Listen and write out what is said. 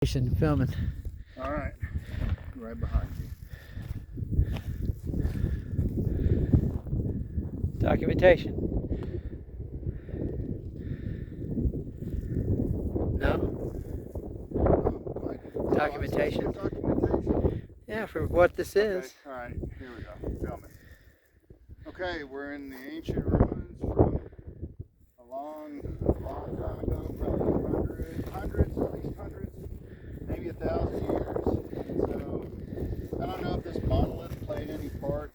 Filming. All right, right behind you. Documentation. No? Documentation. Documentation. Yeah, for what this is. All right, here we go. Film it. Okay, we're in the ancient ruins from a long time ago, probably hundreds, at least hundreds, maybe 1,000 years. So I don't know if this monolith played any part